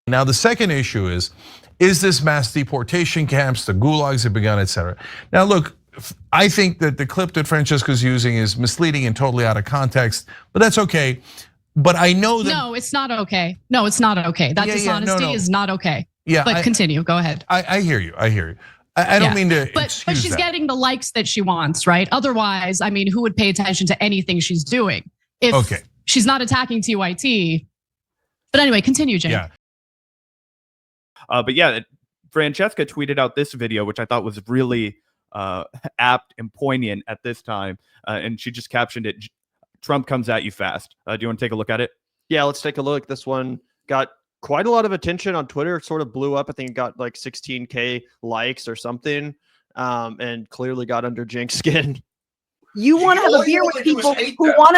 Now, the second issue is this mass deportation camps, the gulags have begun, etc. Now, look, I think that the clip that Francesca's using is misleading and totally out of context, but that's okay. But I know that— No, it's not okay. No, it's not okay. That dishonesty is not okay. Yeah, but continue. Go ahead. I hear you. I hear you. I don't mean to. But she's getting the likes that she wants, right? Otherwise, I mean, who would pay attention to anything she's doing if she's not attacking TYT? But anyway, continue, Jake. Yeah. But yeah, Francesca tweeted out this video, which I thought was really apt and poignant at this time. And she just captioned it, "Trump comes at you fast." Do you want to take a look at it? Yeah, let's take a look. This one got quite a lot of attention on Twitter. It sort of blew up. I think it got like 16K likes or something, and clearly got under Cenk's skin. You want to have a beer with people who want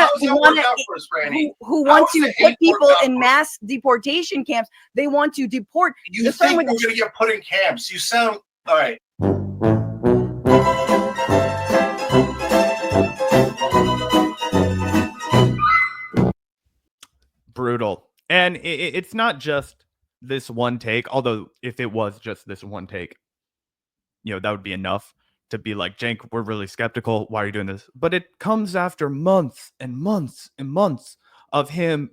to put people in mass deportation camps. They want to deport. You think we're going to get put in camps? You sound all right. Brutal. And it's not just this one take, although if it was just this one take, that would be enough to be like, Cenk, we're really skeptical. Why are you doing this? But it comes after months and months and months of him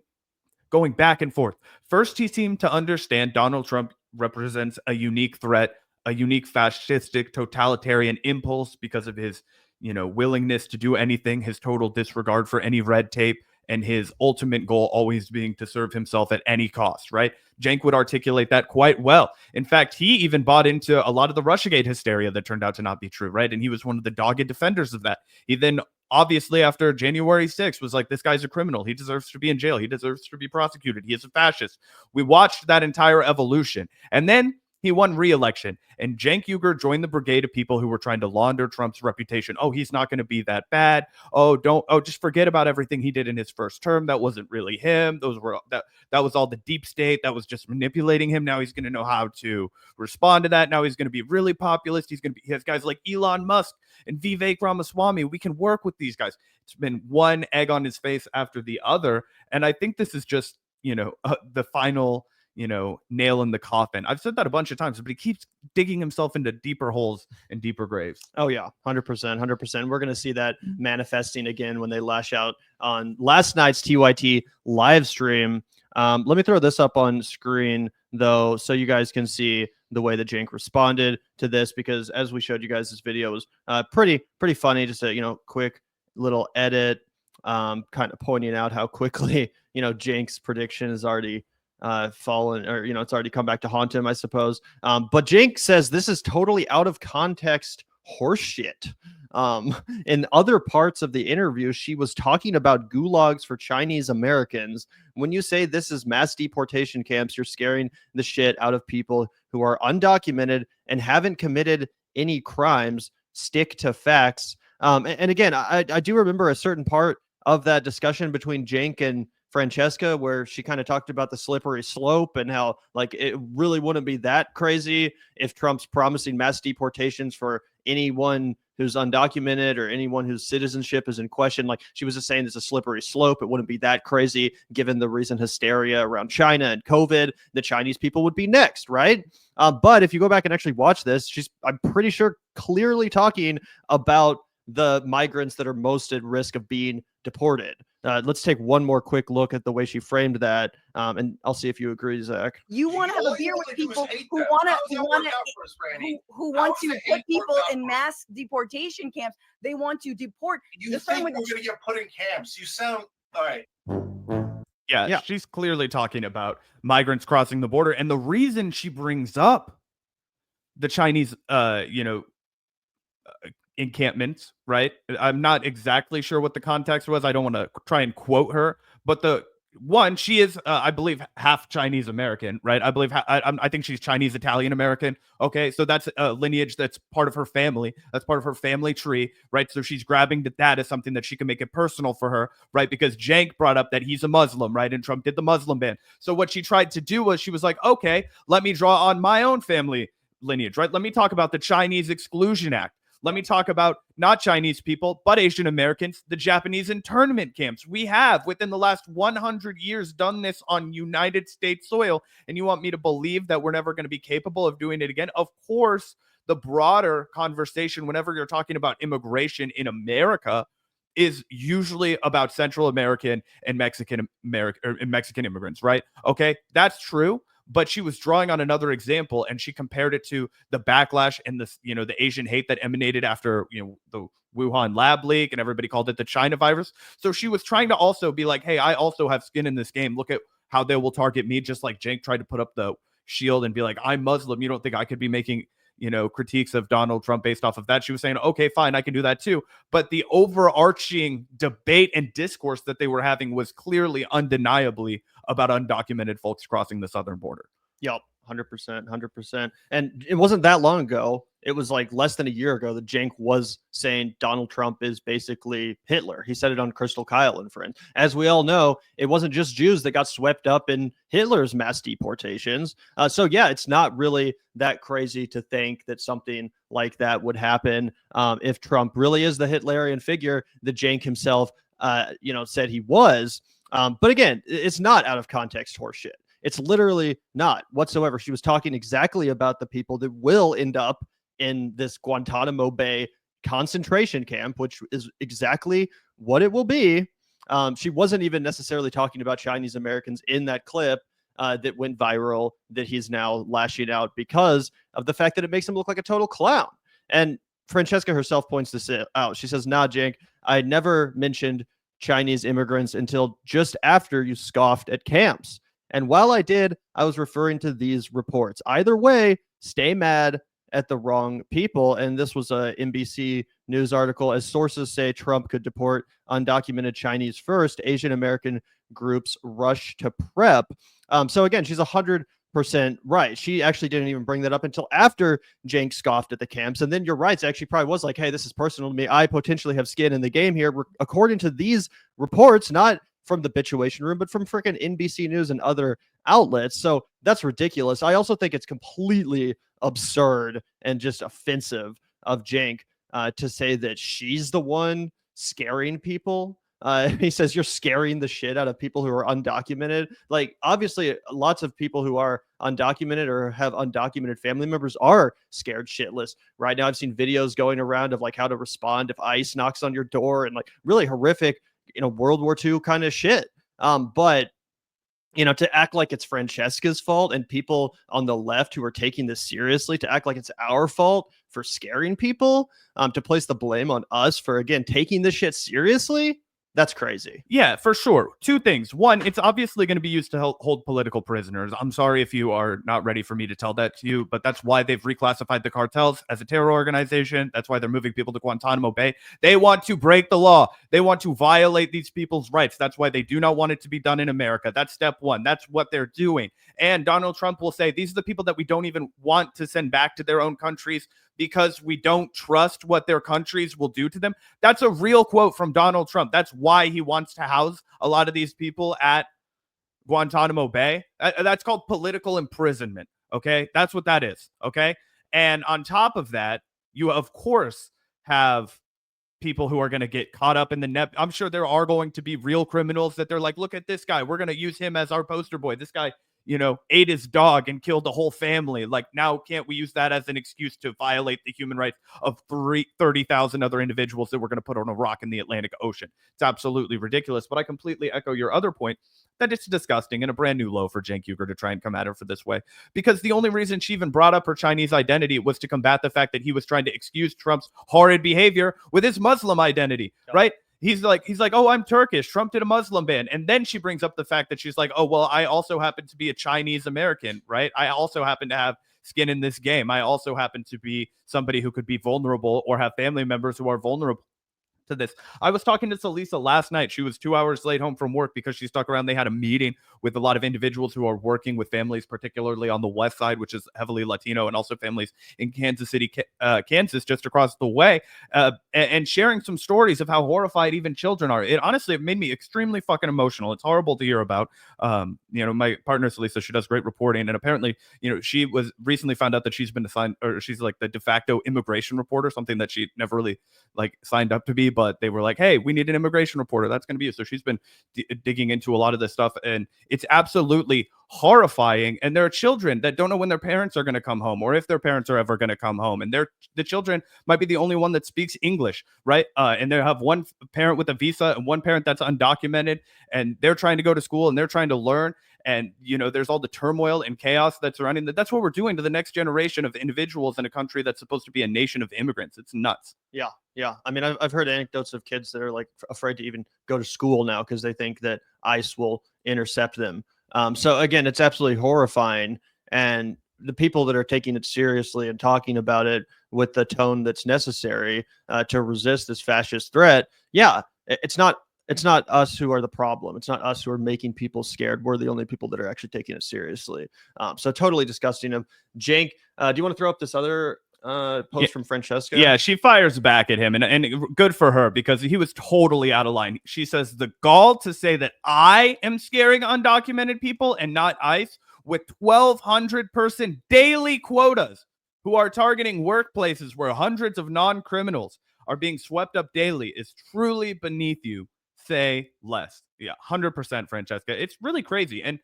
going back and forth. First, he seemed to understand Donald Trump represents a unique threat, a unique fascistic totalitarian impulse because of his, willingness to do anything, his total disregard for any red tape, and his ultimate goal always being to serve himself at any cost, right? Cenk would articulate that quite well. In fact, he even bought into a lot of the Russiagate hysteria that turned out to not be true, right? And he was one of the dogged defenders of that. He then, obviously, after January 6th, was like, this guy's a criminal. He deserves to be in jail. He deserves to be prosecuted. He is a fascist. We watched that entire evolution. And then he won re-election, and Cenk Uygur joined the brigade of people who were trying to launder Trump's reputation. Oh, he's not going to be that bad. Just forget about everything he did in his first term. That wasn't really him. That was all the deep state that was just manipulating him. Now he's going to know how to respond to that. Now he's going to be really populist. He has guys like Elon Musk and Vivek Ramaswamy. We can work with these guys. It's been one egg on his face after the other, and I think this is just the final nail in the coffin. I've said that a bunch of times, but he keeps digging himself into deeper holes and deeper graves. Oh yeah, 100%. We're going to see that manifesting again when they lash out on last night's TYT live stream. Let me throw this up on screen though, so you guys can see the way that Cenk responded to this, because as we showed you guys, this video was pretty funny. Just a quick little edit, kind of pointing out how quickly Cenk's prediction is already fallen, or it's already come back to haunt him, I suppose. But Cenk says this is totally out of context horseshit. In other parts of the interview, she was talking about gulags for Chinese Americans. When you say this is mass deportation camps, you're scaring the shit out of people who are undocumented and haven't committed any crimes. Stick to facts. And again, I do remember a certain part of that discussion between Cenk and Francesca, where she kind of talked about the slippery slope and how it really wouldn't be that crazy if Trump's promising mass deportations for anyone who's undocumented or anyone whose citizenship is in question. Like, she was just saying it's a slippery slope. It wouldn't be that crazy given the recent hysteria around China and COVID. The Chinese people would be next, right? But if you go back and actually watch this, I'm pretty sure, clearly talking about the migrants that are most at risk of being deported. Let's take one more quick look at the way she framed that, and I'll see if you agree, Zach. You want to have a beer with people who want to put people in mass deportation camps. They want to deport. You think we're going to get put in camps? You sound all right. Yeah, she's clearly talking about migrants crossing the border, and the reason she brings up the Chinese, encampments, right? I'm not exactly sure what the context was. I don't want to try and quote her, but she is, I believe, half Chinese American, right? I think she's Chinese Italian American. Okay, so that's a lineage that's part of her family. That's part of her family tree, right? So she's grabbing that as something that she can make it personal for her, right? Because Cenk brought up that he's a Muslim, right? And Trump did the Muslim ban. So what she tried to do was she was like, okay, let me draw on my own family lineage, right? Let me talk about the Chinese Exclusion Act. Let me talk about not Chinese people, but Asian Americans, the Japanese internment camps. We have, within the last 100 years, done this on United States soil. And you want me to believe that we're never going to be capable of doing it again? Of course, the broader conversation, whenever you're talking about immigration in America, is usually about Central American and Mexican immigrants, right? Okay, that's true. But she was drawing on another example, and she compared it to the backlash and the Asian hate that emanated after the Wuhan lab leak, and everybody called it the China virus. So she was trying to also be like, hey, I also have skin in this game. Look at how they will target me, just like Cenk tried to put up the shield and be like, I'm Muslim. You don't think I could be making critiques of Donald Trump based off of that? She was saying, okay, fine, I can do that too. But the overarching debate and discourse that they were having was clearly, undeniably about undocumented folks crossing the southern border. Yep, 100%, 100%. And it wasn't that long ago. It was like less than a year ago that Cenk was saying Donald Trump is basically Hitler. He said it on Crystal Kyle and Friends. As we all know, it wasn't just Jews that got swept up in Hitler's mass deportations. So yeah, it's not really that crazy to think that something like that would happen if Trump really is the Hitlerian figure that Cenk himself, said he was. But again, it's not out of context horseshit. It's literally not whatsoever. She was talking exactly about the people that will end up in this Guantanamo Bay concentration camp, which is exactly what it will be. She wasn't even necessarily talking about Chinese Americans in that clip that went viral that he's now lashing out because of the fact that it makes him look like a total clown. And Francesca herself points this out. She says, nah, Cenk, I never mentioned Chinese immigrants until just after you scoffed at camps. And while I did, I was referring to these reports. Either way, stay mad at the wrong people. And this was a NBC News article. As sources say Trump could deport undocumented Chinese first, Asian American groups rush to prep. So again, she's 100% right. She actually didn't even bring that up until after Cenk scoffed at the camps. And then you're right. It actually probably was like, hey, this is personal to me. I potentially have skin in the game here. According to these reports, not from the Bitchuation Room, but from freaking NBC News and other outlets. So that's ridiculous. I also think it's completely absurd and just offensive of Cenk to say that she's the one scaring people. He says you're scaring the shit out of people who are undocumented. Like, obviously, lots of people who are undocumented or have undocumented family members are scared shitless. Right now, I've seen videos going around of like how to respond if ICE knocks on your door and like really horrific, World War II kind of shit. But to act like it's Francesca's fault and people on the left who are taking this seriously, to act like it's our fault for scaring people, to place the blame on us for, again, taking this shit seriously. That's crazy. Yeah, for sure. Two things. One, it's obviously going to be used to hold political prisoners. I'm sorry if you are not ready for me to tell that to you, but that's why they've reclassified the cartels as a terror organization. That's why they're moving people to Guantanamo Bay. They want to break the law. They want to violate these people's rights. That's why they do not want it to be done in America. That's step one. That's what they're doing. And Donald Trump will say, these are the people that we don't even want to send back to their own countries because we don't trust what their countries will do to them. That's a real quote from Donald Trump. That's why he wants to house a lot of these people at Guantanamo Bay. That's called political imprisonment. Okay. That's what that is. Okay. And on top of that, you of course have people who are going to get caught up in the net. I'm sure there are going to be real criminals that they're like, look at this guy. We're going to use him as our poster boy. This guy, ate his dog and killed the whole family. Like, now can't we use that as an excuse to violate the human rights of 30,000 other individuals that we're going to put on a rock in the Atlantic Ocean? It's absolutely ridiculous. But I completely echo your other point that it's disgusting and a brand new low for Cenk Uygur to try and come at her for this way. Because the only reason she even brought up her Chinese identity was to combat the fact that he was trying to excuse Trump's horrid behavior with his Muslim identity, right? He's like, oh, I'm Turkish. Trump did a Muslim ban. And then she brings up the fact that she's like, oh, well, I also happen to be a Chinese American, right? I also happen to have skin in this game. I also happen to be somebody who could be vulnerable or have family members who are vulnerable to this. I was talking to Salisa last night. She was 2 hours late home from work because she stuck around. They had a meeting with a lot of individuals who are working with families, particularly on the west side, which is heavily Latino, and also families in Kansas City, Kansas, just across the way, and sharing some stories of how horrified even children are. It honestly, it made me extremely fucking emotional. It's horrible to hear about. My partner Salisa, she does great reporting, and apparently, she was recently found out that she's been assigned, or she's like the de facto immigration reporter, something that she never really signed up to be, but they were like, hey, we need an immigration reporter. That's going to be you. So she's been digging into a lot of this stuff, and it's absolutely horrifying. And there are children that don't know when their parents are going to come home, or if their parents are ever going to come home. And the children might be the only one that speaks English, right? And they have one parent with a visa and one parent that's undocumented, and they're trying to go to school and they're trying to learn. And, there's all the turmoil and chaos that's surrounding that. That's what we're doing to the next generation of individuals in a country that's supposed to be a nation of immigrants. It's nuts. Yeah. Yeah. I mean, I've heard anecdotes of kids that are afraid to even go to school now because they think that ICE will intercept them. So again, it's absolutely horrifying. And the people that are taking it seriously and talking about it with the tone that's necessary to resist this fascist threat. Yeah. It's not us who are the problem. It's not us who are making people scared. We're the only people that are actually taking it seriously. So totally disgusting. Cenk, do you want to throw up this other post from Francesca? Yeah, she fires back at him, and good for her, because he was totally out of line. She says, the gall to say that I am scaring undocumented people and not ICE with 1,200 person daily quotas who are targeting workplaces where hundreds of non-criminals are being swept up daily is truly beneath you. Say less. Yeah, 100%, Francesca. It's really crazy. And,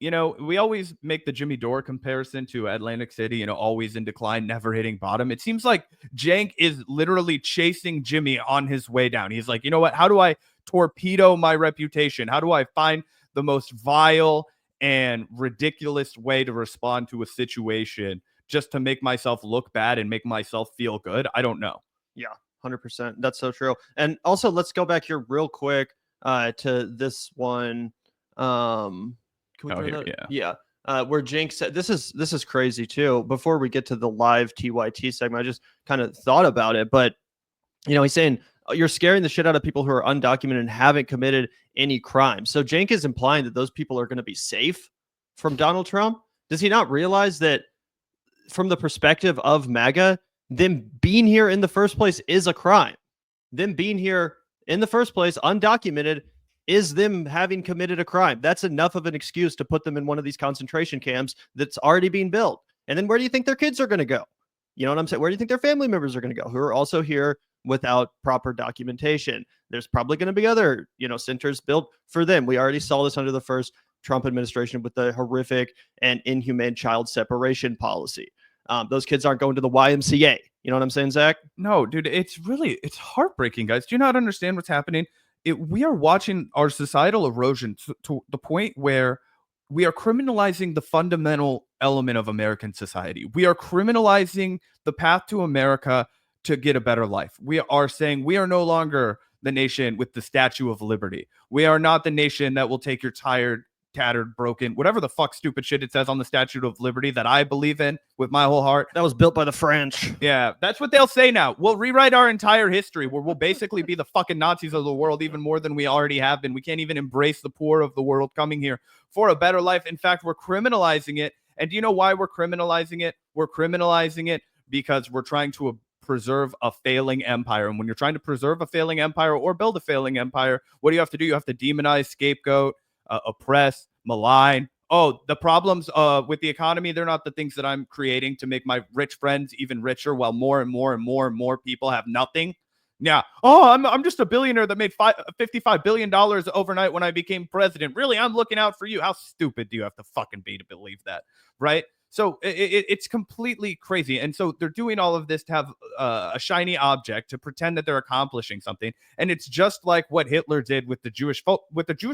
we always make the Jimmy Dore comparison to Atlantic City, always in decline, never hitting bottom. It seems like Cenk is literally chasing Jimmy on his way down. He's like, you know what? How do I torpedo my reputation? How do I find the most vile and ridiculous way to respond to a situation just to make myself look bad and make myself feel good? I don't know. Yeah. 100%. That's so true. And also, let's go back here real quick to this one. Can we throw that? Yeah. Where Cenk said, this is crazy too. Before we get to the live TYT segment, I just kind of thought about it. But, he's saying you're scaring the shit out of people who are undocumented and haven't committed any crime. So Cenk is implying that those people are going to be safe from Donald Trump. Does he not realize that from the perspective of MAGA, them being here in the first place is a crime? Them being here in the first place, undocumented, is them having committed a crime. That's enough of an excuse to put them in one of these concentration camps that's already being built. And then where do you think their kids are going to go? You know what I'm saying? Where do you think their family members are going to go who are also here without proper documentation? There's probably going to be other, centers built for them. We already saw this under the first Trump administration with the horrific and inhumane child separation policy. Those kids aren't going to the YMCA. You know what I'm saying, Zach? No, dude, it's heartbreaking, guys. Do you not understand what's happening? We are watching our societal erosion to the point where we are criminalizing the fundamental element of American society. We are criminalizing the path to America to get a better life. We are saying we are no longer the nation with the Statue of Liberty. We are not the nation that will take your tired, tattered, broken, whatever the fuck stupid shit it says on the Statue of Liberty that I believe in with my whole heart. That was built by the French. Yeah, that's what they'll say now. We'll rewrite our entire history where we'll basically be the fucking Nazis of the world even more than we already have been. We can't even embrace the poor of the world coming here for a better life. In fact, we're criminalizing it. And do you know why we're criminalizing it? We're criminalizing it because we're trying to preserve a failing empire. And when you're trying to preserve a failing empire or build a failing empire, what do you have to do? You have to demonize, scapegoat, oppress, malign. Oh, the problems with the economy, they're not the things that I'm creating to make my rich friends even richer while more and more and more and more people have nothing. Yeah. Oh, I'm just a billionaire that made $55 billion overnight when I became president. Really, I'm looking out for you. How stupid do you have to fucking be to believe that? Right? So it's completely crazy. And so they're doing all of this to have a shiny object to pretend that they're accomplishing something. And it's just like what Hitler did with the Jewish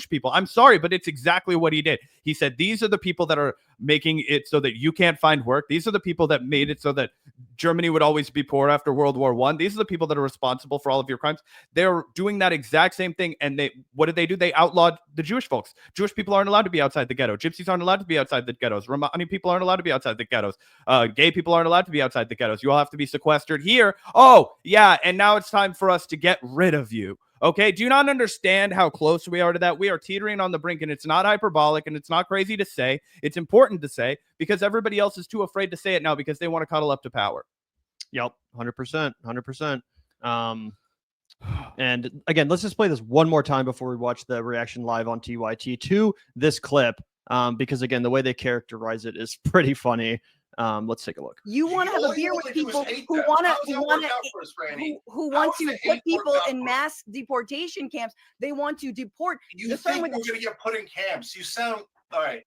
people. I'm sorry, but it's exactly what he did. He said, these are the people that are making it so that you can't find work. These are the people that made it so that Germany would always be poor after World War I. These are the people that are responsible for all of your crimes. They're doing that exact same thing. And what did they do? They outlawed the Jewish folks. Jewish people aren't allowed to be outside the ghetto. Gypsies aren't allowed to be outside the ghettos. Romani people aren't allowed to be outside the ghettos. Gay people aren't allowed to be outside the ghettos. You all have to be sequestered here. Oh, yeah. And now it's time for us to get rid of you. Okay, do you not understand how close we are to that? We are teetering on the brink, and it's not hyperbolic, and it's not crazy to say. It's important to say because everybody else is too afraid to say it now because they want to cuddle up to power. Yep, 100%, 100%. And again, let's just play this one more time before we watch the reaction live on TYT to this clip, because again, the way they characterize it is pretty funny. Let's take a look. You want to have a beer with people who want to put people in mass deportation camps. They want to deport. You think we're going to get put in camps? You sound all right.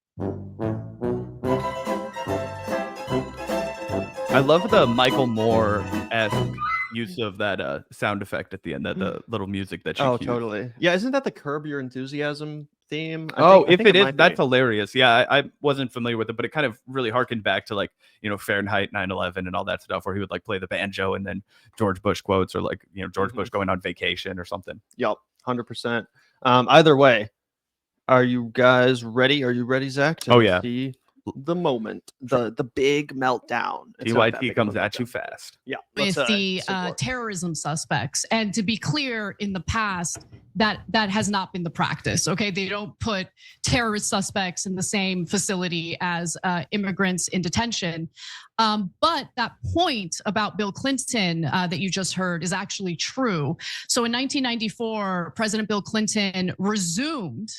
I love the Michael Moore-esque use of that sound effect at the end, that the little music that she Oh, cues. totally. Yeah, isn't that the Curb Your Enthusiasm theme? If it is, that's hilarious. Yeah, I wasn't familiar with it, but it kind of really harkened back to like, Fahrenheit 9/11 and all that stuff where he would like play the banjo and then George Bush quotes or like, George Bush going on vacation or something. Yep, 100%. Either way, are you guys ready? Are you ready, Zach? Oh, yeah. See the moment, the big meltdown. TYT comes at you fast. Yeah. With the terrorism suspects. And to be clear, in the past, that has not been the practice. Okay, they don't put terrorist suspects in the same facility as immigrants in detention. But that point about Bill Clinton that you just heard is actually true. So in 1994, President Bill Clinton resumed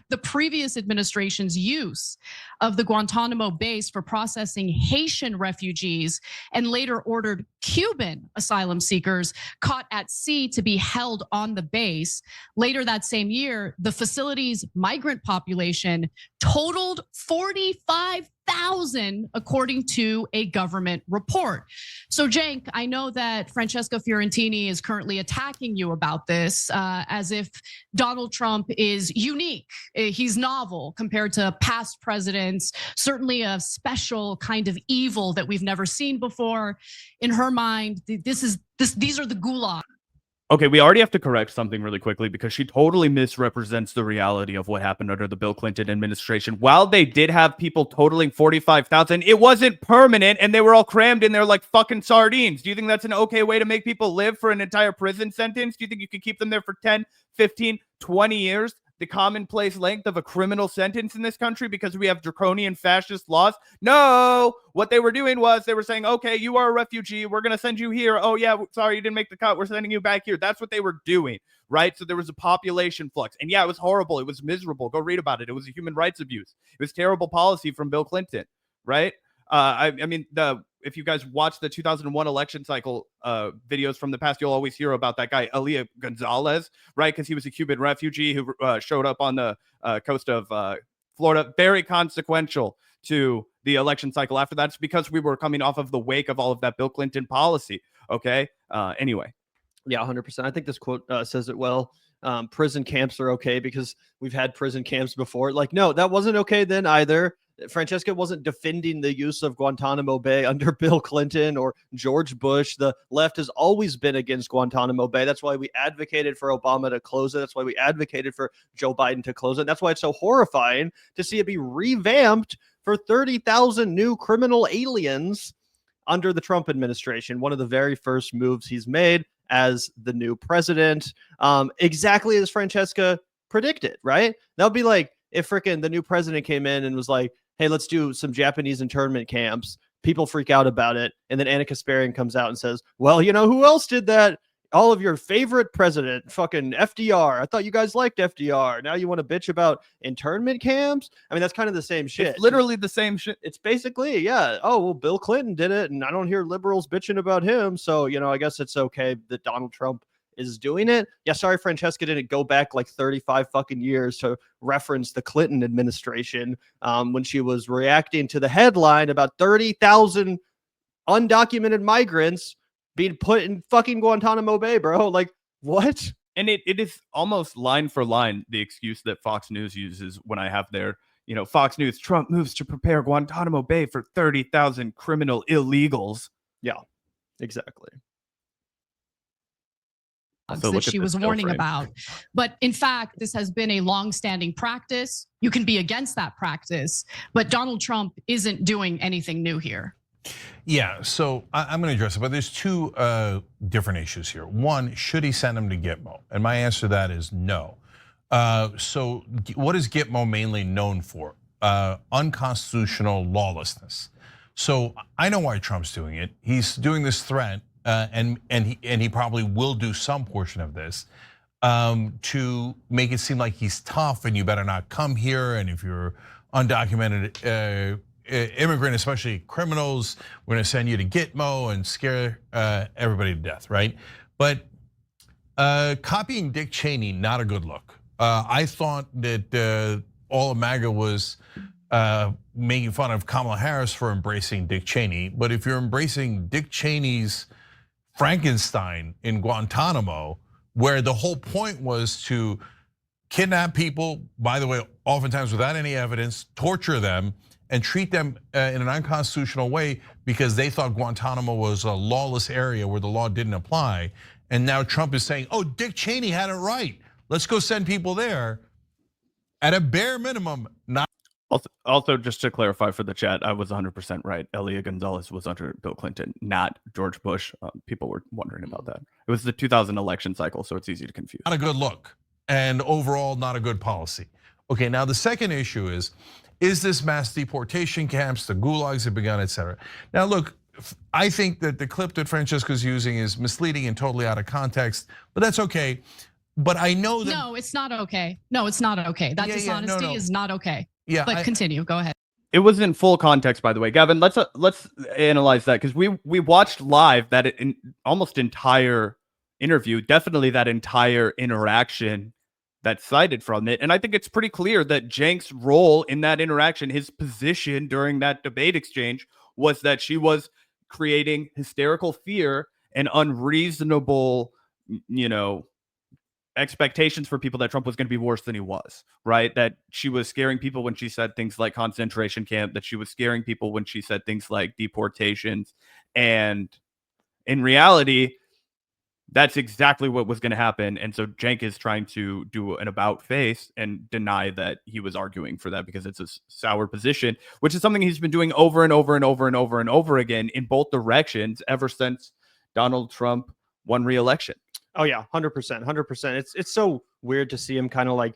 the previous administration's use of the Guantanamo base for processing Haitian refugees and later ordered Cuban asylum seekers caught at sea to be held on the base. Later that same year, the facility's migrant population totaled 45,000, according to a government report. So Cenk, I know that Francesca Fiorentini is currently attacking you about this as if Donald Trump is unique. He's novel compared to past presidents, certainly a special kind of evil that we've never seen before. In her mind, these are the gulag. Okay, we already have to correct something really quickly because she totally misrepresents the reality of what happened under the Bill Clinton administration. While they did have people totaling 45,000, it wasn't permanent and they were all crammed in there like fucking sardines. Do you think that's an okay way to make people live for an entire prison sentence? Do you think you could keep them there for 10, 15, 20 years? The commonplace length of a criminal sentence in this country because we have draconian fascist laws? No, what they were doing was they were saying, okay, you are a refugee. We're going to send you here. Oh yeah, sorry, you didn't make the cut. We're sending you back here. That's what they were doing, right? So there was a population flux. And yeah, it was horrible. It was miserable. Go read about it. It was a human rights abuse. It was terrible policy from Bill Clinton, right? If you guys watch the 2001 election cycle videos from the past, you'll always hear about that guy, Elia Gonzalez, right? Because he was a Cuban refugee who showed up on the coast of Florida. Very consequential to the election cycle after that. It's because we were coming off of the wake of all of that Bill Clinton policy, okay? Anyway. Yeah, 100%. I think this quote says it well. Prison camps are okay because we've had prison camps before. Like, no, that wasn't okay then either. Francesca wasn't defending the use of Guantanamo Bay under Bill Clinton or George Bush. The left has always been against Guantanamo Bay. That's why we advocated for Obama to close it. That's why we advocated for Joe Biden to close it. That's why it's so horrifying to see it be revamped for 30,000 new criminal aliens under the Trump administration. One of the very first moves he's made as the new president, exactly as Francesca predicted, right? That would be like if freaking the new president came in and was like, hey, let's do some Japanese internment camps. People freak out about it. And then Anna Kasparian comes out and says, well, you know, who else did that? All of your favorite president, fucking FDR. I thought you guys liked FDR. Now you want to bitch about internment camps? I mean, that's kind of the same shit. It's literally the same shit. It's basically, yeah. Oh, well, Bill Clinton did it, and I don't hear liberals bitching about him. So, you know, I guess it's okay that Donald Trump is doing it. Yeah, sorry, Francesca didn't go back like 35 fucking years to reference the Clinton administration when she was reacting to the headline about 30,000 undocumented migrants being put in fucking Guantanamo Bay, bro. Like, what? And it is almost line for line the excuse that Fox News uses when I have their, Fox News, Trump moves to prepare Guantanamo Bay for 30,000 criminal illegals. Yeah, exactly. Also, that look at she this was still warning frame. about. But in fact, this has been a long-standing practice. You can be against that practice, but Donald Trump isn't doing anything new here. Yeah, so I'm going to address it, but there's two different issues here. One, should he send him to Gitmo? And my answer to that is no. So what is Gitmo mainly known for? Unconstitutional lawlessness. So I know why Trump's doing it. He's doing this threat, and he probably will do some portion of this to make it seem like he's tough and you better not come here. And if you're undocumented immigrant, especially criminals, we're going to send you to Gitmo and scare everybody to death, right? But copying Dick Cheney, not a good look. I thought that all of MAGA was making fun of Kamala Harris for embracing Dick Cheney. But if you're embracing Dick Cheney's Frankenstein in Guantanamo, where the whole point was to kidnap people, by the way, oftentimes without any evidence, torture them, and treat them in an unconstitutional way because they thought Guantanamo was a lawless area where the law didn't apply. And now Trump is saying, oh, Dick Cheney had it right. Let's go send people there. At a bare minimum, not. Also, just to clarify for the chat, I was 100% right. Elia Gonzalez was under Bill Clinton, not George Bush. People were wondering about that. It was the 2000 election cycle, so it's easy to confuse. Not a good look, and overall not a good policy. Okay, now the second issue is this mass deportation camps, the gulags have begun, et cetera. Now look, I think that the clip that Francesca's using is misleading and totally out of context, but that's okay. But I know that— No, it's not okay. No, it's not okay. That dishonesty is not okay. Yeah, but continue, go ahead. It was in full context, by the way. Gavin, let's analyze that, because we watched live that almost entire interview, definitely that entire interaction that's cited from it. And I think it's pretty clear that Cenk's role in that interaction, his position during that debate exchange, was that she was creating hysterical fear and unreasonable, expectations for people that Trump was going to be worse than he was, right? That she was scaring people when she said things like concentration camp, that she was scaring people when she said things like deportations. And in reality, that's exactly what was going to happen. And so Cenk is trying to do an about face and deny that he was arguing for that, because it's a sour position, which is something he's been doing over and over and over and over and over again in both directions ever since Donald Trump won re-election. Oh yeah, 100%, 100%. It's so weird to see him kind of like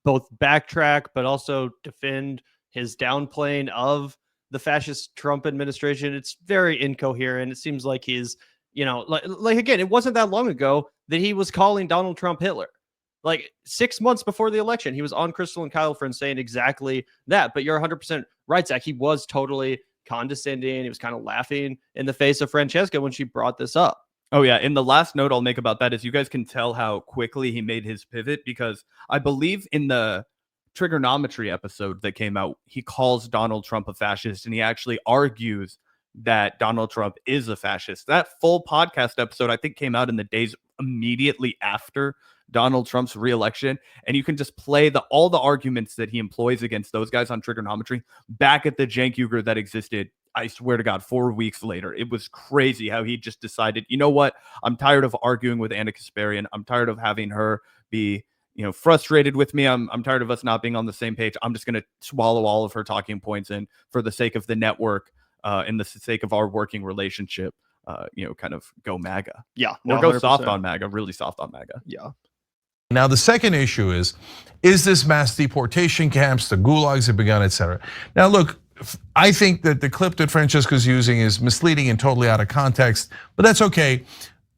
both backtrack, but also defend his downplaying of the fascist Trump administration. It's very incoherent. It seems like he's, like again, it wasn't that long ago that he was calling Donald Trump Hitler. Like 6 months before the election, he was on Crystal and Kyle Friend saying exactly that. But you're 100% right, Zach. He was totally condescending. He was kind of laughing in the face of Francesca when she brought this up. Oh yeah, and the last note I'll make about that is you guys can tell how quickly he made his pivot, because I believe in the trigonometry episode that came out, he calls Donald Trump a fascist, and he actually argues that Donald Trump is a fascist. That full podcast episode, I think, came out in the days immediately after Donald Trump's re-election, and you can just play all the arguments that he employs against those guys on trigonometry back at the Cenk Uygur that existed, I swear to God, 4 weeks later. It was crazy how he just decided, you know what? I'm tired of arguing with Anna Kasparian. I'm tired of having her be, frustrated with me. I'm tired of us not being on the same page. I'm just going to swallow all of her talking points, and for the sake of the network, and the sake of our working relationship, kind of go MAGA. Yeah. Or go soft on MAGA, really soft on MAGA. Yeah. Now the second issue is this mass deportation camps, the gulags have begun, et cetera. Now look, I think that the clip that Francesca's using is misleading and totally out of context, but that's okay.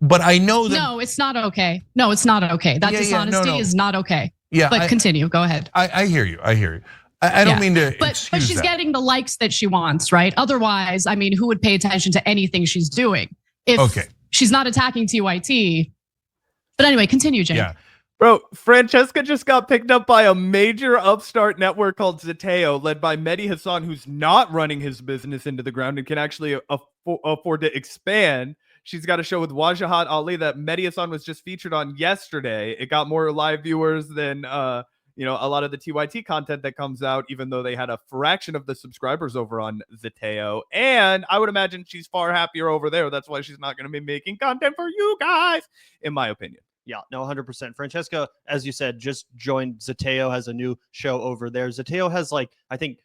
But I know that— No, it's not okay. No, it's not okay. That dishonesty is not okay. Yeah, but continue. Go ahead. I hear you. I don't mean to but she's that. Getting the likes that she wants, right? Otherwise, I mean, who would pay attention to anything she's doing if she's not attacking TYT? But anyway, continue, Cenk. Yeah. Bro, Francesca just got picked up by a major upstart network called Zeteo, led by Mehdi Hassan, who's not running his business into the ground and can actually afford to expand. She's got a show with Wajahat Ali that Mehdi Hassan was just featured on yesterday. It got more live viewers than a lot of the TYT content that comes out, even though they had a fraction of the subscribers over on Zeteo. And I would imagine she's far happier over there. That's why she's not going to be making content for you guys, in my opinion. Yeah, no, 100%. Francesca, as you said, just joined Zeteo, has a new show over there. Zeteo has I think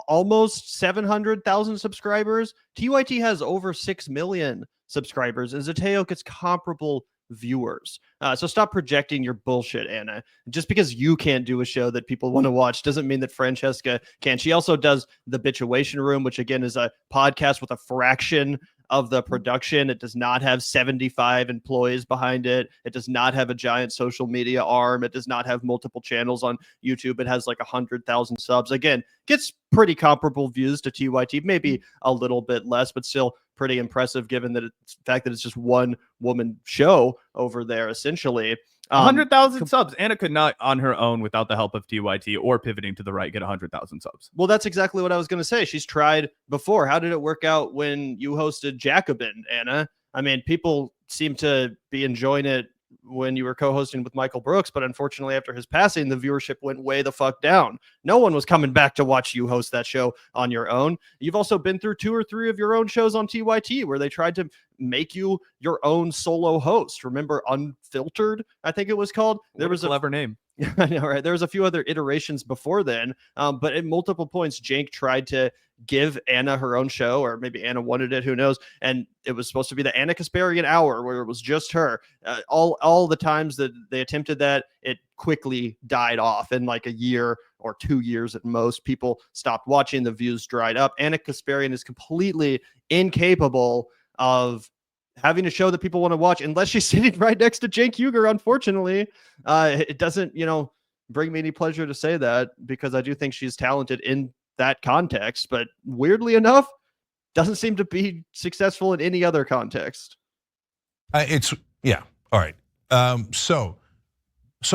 almost 700,000 subscribers. TYT has over 6 million subscribers, and Zeteo gets comparable viewers. So stop projecting your bullshit, Anna. Just because you can't do a show that people want to watch doesn't mean that Francesca can. She also does the Bitchuation Room, which again is a podcast with a fraction of the production. It does not have 75 employees behind it. It does not have a giant social media arm. It does not have multiple channels on YouTube. It has 100,000 subs. Again, gets pretty comparable views to TYT, maybe a little bit less, but still pretty impressive given that the fact that it's just one woman show over there, essentially. 100,000 subs. Anna could not on her own without the help of TYT or pivoting to the right get 100,000 subs. Well, that's exactly what I was going to say. She's tried before. How did it work out when you hosted Jacobin, Anna? I mean, people seem to be enjoying it when you were co-hosting with Michael Brooks, but unfortunately after his passing, the viewership went way the fuck down. No one was coming back to watch you host that show on your own. You've also been through 2 or 3 of your own shows on TYT where they tried to make you your own solo host. Remember Unfiltered, I think it was called? There was a clever name. I know, right? There was a few other iterations before then, but at multiple points, Cenk tried to give Anna her own show, or maybe Anna wanted it, who knows? And it was supposed to be the Anna Kasparian Hour, where it was just her. All the times that they attempted that, it quickly died off in a year or 2 years at most. People stopped watching, the views dried up. Anna Kasparian is completely incapable of having a show that people want to watch unless she's sitting right next to Cenk Uygur. Unfortunately, it doesn't, bring me any pleasure to say that, because I do think she's talented in that context, but weirdly enough, doesn't seem to be successful in any other context. All right. So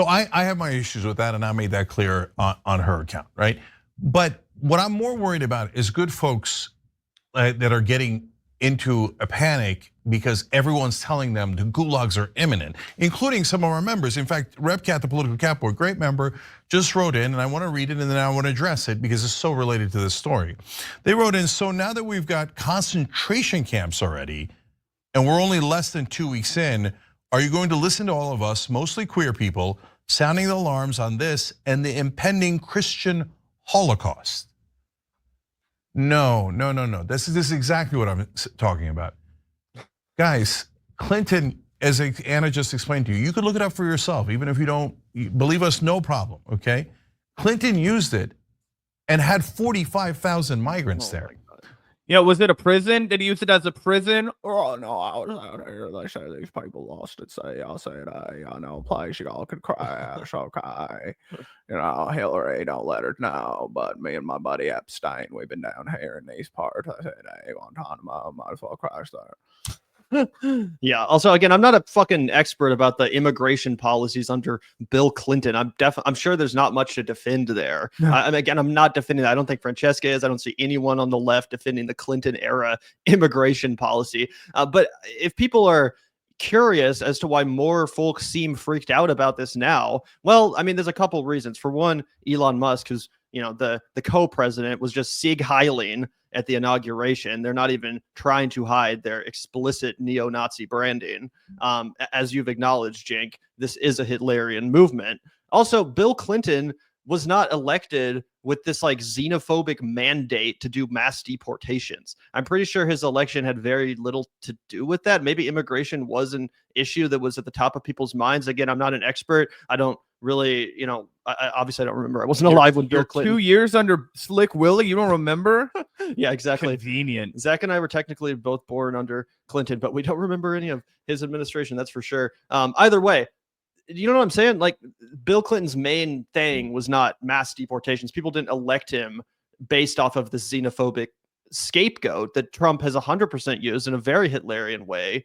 I have my issues with that, and I made that clear on her account, right? But what I'm more worried about is good folks that are getting into a panic because everyone's telling them the gulags are imminent, including some of our members. In fact, RepCat, the political cat boy, great member, just wrote in, and I want to read it and then I want to address it because it's so related to this story. They wrote in, so now that we've got concentration camps already, and we're only less than 2 weeks in, are you going to listen to all of us, mostly queer people, sounding the alarms on this and the impending Christian Holocaust? No. This is exactly what I'm talking about. Guys, Clinton, as Anna just explained to you, you could look it up for yourself, even if you don't believe us, no problem, okay? Clinton used it and had 45,000 migrants there. Yeah, was it a prison? Did he use it as a prison? Oh no, I was out here. They say these people lost it. Say, I said, place you all could crash. Okay, Hillary, don't let her know. But me and my buddy Epstein, we've been down here in these parts. I said, hey, Guantanamo, might as well crash there. Yeah. Also, again, I'm not a fucking expert about the immigration policies under Bill Clinton. I'm sure there's not much to defend there. No. I'm not defending that. I don't think Francesca is. I don't see anyone on the left defending the Clinton era immigration policy. But if people are curious as to why more folks seem freaked out about this now, well, I mean, there's a couple reasons. For one, Elon Musk, who's the co-president, was just Sieg Heiling at the inauguration. They're not even trying to hide their explicit neo-Nazi branding. As you've acknowledged, Cenk, this is a Hitlerian movement. Also, Bill Clinton was not elected with this xenophobic mandate to do mass deportations. I'm pretty sure his election had very little to do with that. Maybe immigration was an issue that was at the top of people's minds. Again, I'm not an expert. I don't really, obviously I don't remember. I wasn't alive when Bill Clinton. 2 years under Slick Willie, you don't remember? Yeah, exactly. Convenient. Zach and I were technically both born under Clinton, but we don't remember any of his administration, that's for sure. Either way, you know what I'm saying? Bill Clinton's main thing was not mass deportations. People didn't elect him based off of the xenophobic scapegoat that Trump has 100% used in a very Hitlerian way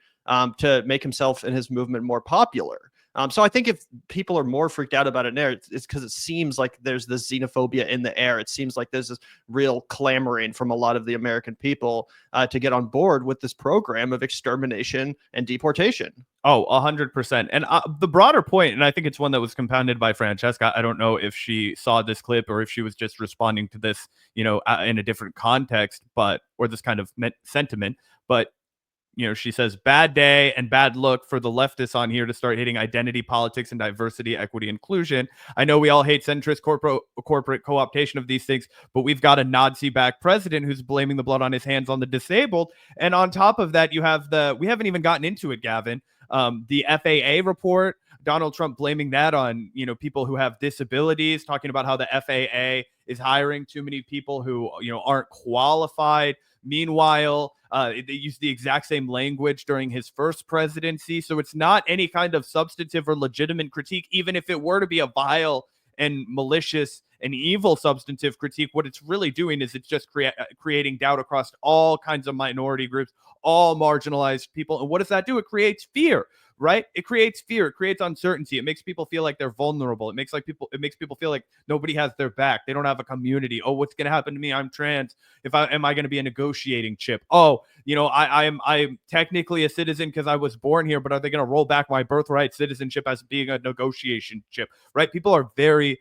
to make himself and his movement more popular. So I think if people are more freaked out about it now, it's because it seems like there's this xenophobia in the air. It seems like there's this real clamoring from a lot of the American people to get on board with this program of extermination and deportation. Oh, 100%. And the broader point, and I think it's one that was compounded by Francesca. I don't know if she saw this clip or if she was just responding to this, in a different context, or this kind of sentiment. But, she says, bad day and bad look for the leftists on here to start hitting identity politics and diversity, equity, inclusion. I know we all hate centrist corporate co-optation of these things, but we've got a Nazi-backed president who's blaming the blood on his hands on the disabled. And on top of that, you have we haven't even gotten into it, Gavin. The FAA report, Donald Trump blaming that on, people who have disabilities, talking about how the FAA is hiring too many people who, aren't qualified. Meanwhile, they use the exact same language during his first presidency. So it's not any kind of substantive or legitimate critique, even if it were to be a vile and malicious and evil substantive critique. What it's really doing is it's just creating doubt across all kinds of minority groups, all marginalized people. And what does that do? It creates fear, right? It creates fear. It creates uncertainty. It makes people feel like they're vulnerable. It makes people feel like nobody has their back. They don't have a community. Oh, what's going to happen to me? I'm trans. Am I going to be a negotiating chip? Oh, I'm technically a citizen because I was born here, but are they going to roll back my birthright citizenship as being a negotiation chip, right? People are very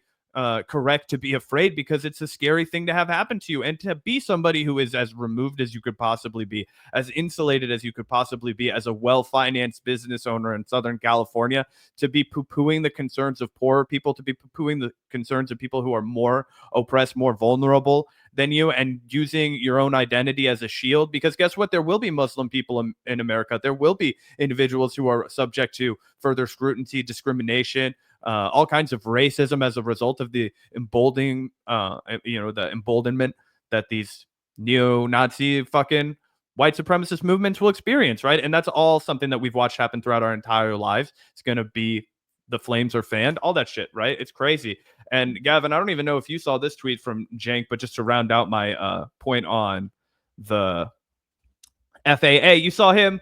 correct to be afraid because it's a scary thing to have happen to you. And to be somebody who is as removed as you could possibly be, as insulated as you could possibly be, as a well-financed business owner in Southern California, to be poo-pooing the concerns of poorer people, to be poo-pooing the concerns of people who are more oppressed, more vulnerable than you, and using your own identity as a shield. Because guess what? There will be Muslim people in America. There will be individuals who are subject to further scrutiny, discrimination, all kinds of racism as a result of the emboldening, the emboldenment that these neo-Nazi fucking white supremacist movements will experience, right? And that's all something that we've watched happen throughout our entire lives. It's going to be the flames are fanned, all that shit, right? It's crazy. And Gavin, I don't even know if you saw this tweet from Cenk, but just to round out my point on the FAA, you saw him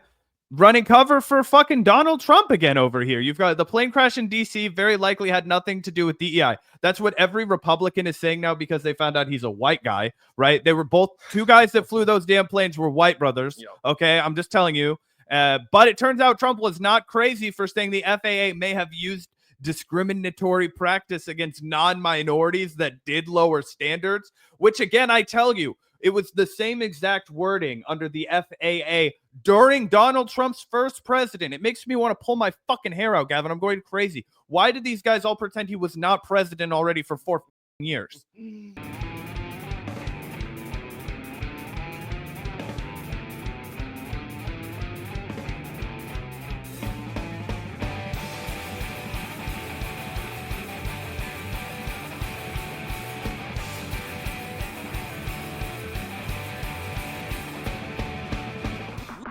running cover for fucking Donald Trump again over here. You've got the plane crash in DC very likely had nothing to do with DEI. That's what every Republican is saying now because they found out he's a white guy, right? They were both two guys that flew those damn planes were white brothers. Yep. Okay, I'm just telling you. But it turns out Trump was not crazy for saying the FAA may have used discriminatory practice against non-minorities that did lower standards, which again, I tell you, it was the same exact wording under the FAA during Donald Trump's first president. It makes me want to pull my fucking hair out, Gavin. I'm going crazy. Why did these guys all pretend he was not president already for 4 years?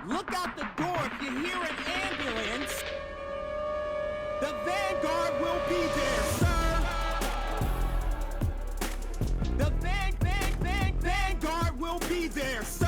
Look out the door if you hear an ambulance. The Vanguard will be there, sir. The Vanguard will be there, sir.